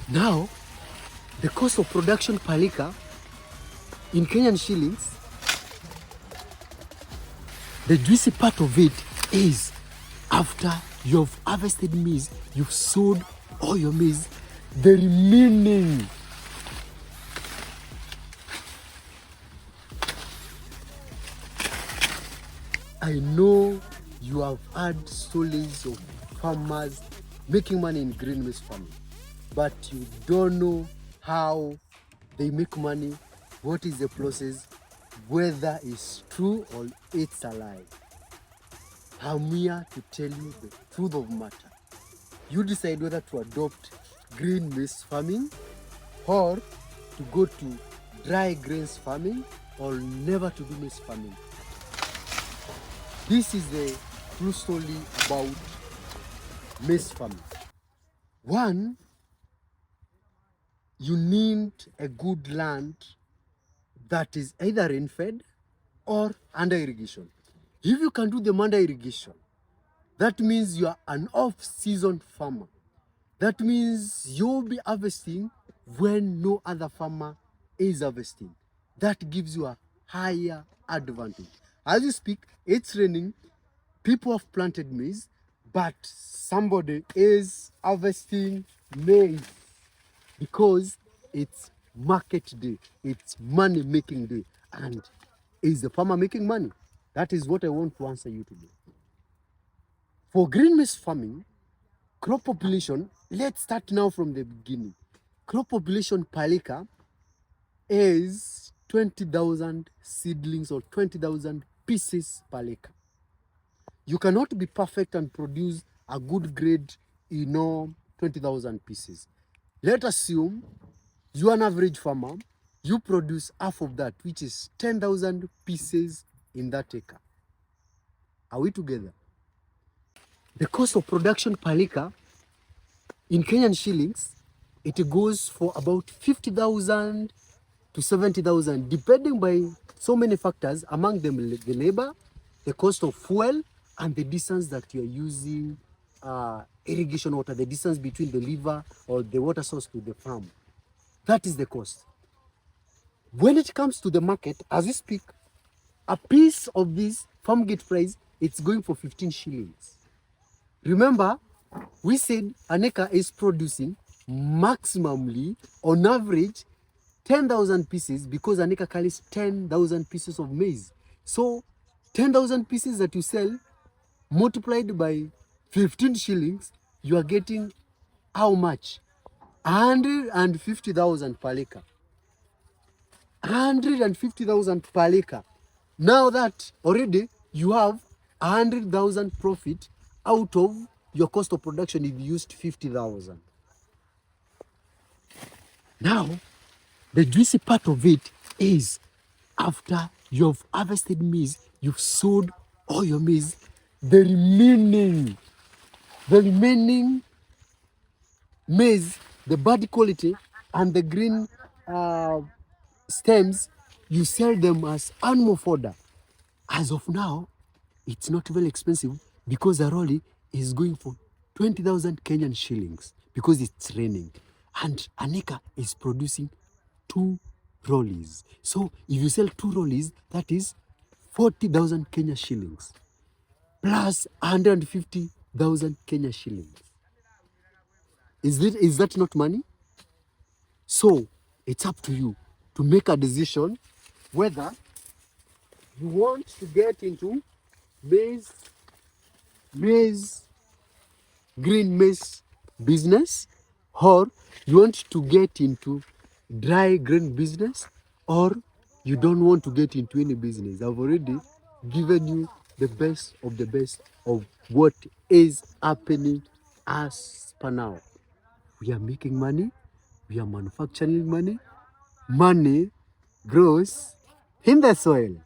Now, the cost of production per acre in Kenyan shillings, the juicy part of it is after you've harvested maize, you've sowed all your maize, the remaining I know you have had stories of farmers making money in green maize farming, but you don't know how they make money, what is the process, whether it's true or it's a lie. I'm here to tell you the truth of matter. You decide whether to adopt green maize farming or to go to dry grains farming or never to do maize farming. This is the true story about maize farming. One, you need a good land that is either rain-fed or under irrigation. If you can do them under irrigation, that means you are an off-season farmer. That means you'll be harvesting when no other farmer is harvesting. That gives you a higher advantage. As you speak, it's raining, people have planted maize, but somebody is harvesting maize because it's market day, it's money making day. And is the farmer making money? That is what I want to answer you today. For green maize farming, crop population, let's start now from the beginning. Crop population per acre is 20,000 seedlings or 20,000 pieces per acre. You cannot be perfect and produce a good grade, 20,000 pieces. Let's assume you're an average farmer, you produce half of that, which is 10,000 pieces in that acre. Are we together? The cost of production per acre in Kenyan shillings, it goes for about 50,000 to 70,000, depending by so many factors, among them the labor, the cost of fuel, and the distance that you're using irrigation water, the distance between the river or the water source to the farm. That is the cost. When it comes to the market, as we speak, a piece of this farm gate price, it's going for 15 shillings. Remember, we said an acre is producing maximally, on average, 10,000 pieces because an acre carries 10,000 pieces of maize. So 10,000 pieces that you sell multiplied by 15 shillings, you are getting how much? 150,000 per acre. 150,000 per acre. Now that already you have 100,000 profit out of your cost of production if you used 50,000. Now, the juicy part of it is after you've harvested maize, you've sowed all your maize, the remaining maize, the bud quality and the green stems, you sell them as animal fodder. As of now, it's not very expensive because the rolly is going for 20,000 Kenyan shillings because it's raining. And an acre is producing 2 rollies. So if you sell 2 rollies, that is 40,000 Kenya shillings plus 150,000 Kenya shillings. Is that not money? So it's up to you to make a decision whether you want to get into green maize business, or you want to get into dry grain business, or you don't want to get into any business. I've already given you the best of what is happening as per now. We are making money, we are manufacturing money, money grows in the soil.